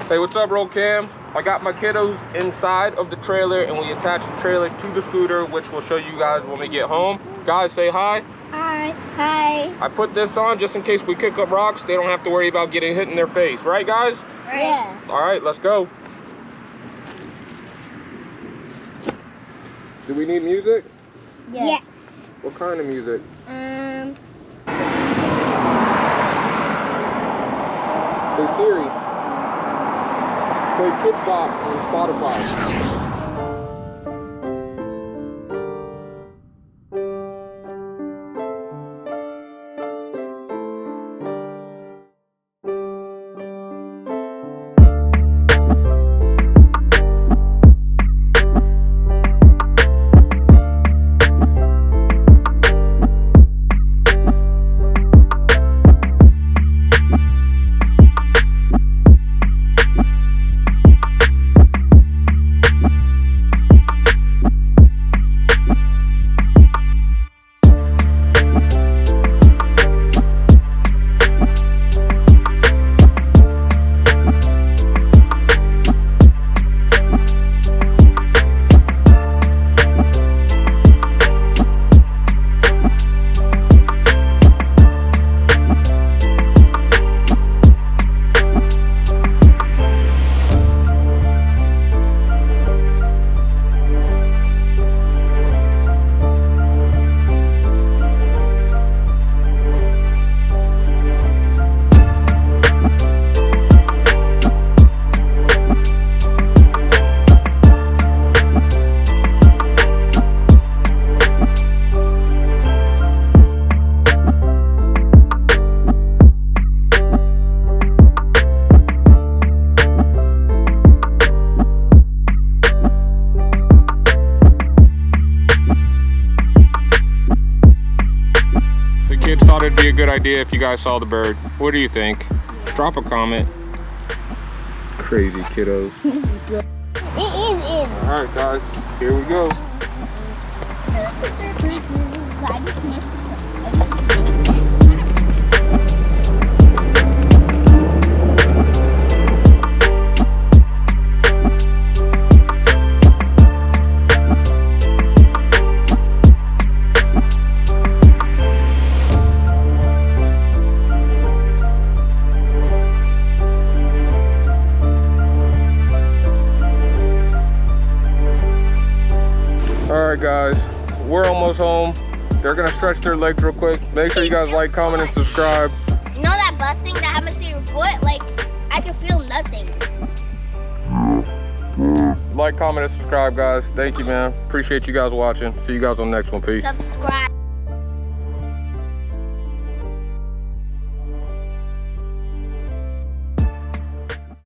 Hey, what's up, Roll Cam? I got my kiddos inside of the trailer and we attached the trailer to the scooter, which we'll show you guys when we get home. Guys, say hi. Hi. Hi. I put this on just in case we kick up rocks. They don't have to worry about getting hit in their face. Right, guys? Right. Yeah. All right, let's go. Do we need music? Yes. What kind of music? Hey Siri, play Kids Bop on Spotify. Kids thought it'd be a good idea if you guys saw the bird. What do you think? Drop a comment. Crazy kiddos. It is in. All right, guys, here we go. Alright guys, we're almost home. They're gonna stretch their legs real quick. Make sure you guys like, comment, and subscribe. You know that busting that happens to your foot? Like, I can feel nothing. Like, comment, and subscribe, guys. Thank you, man. Appreciate you guys watching. See you guys on the next one. Peace. Subscribe.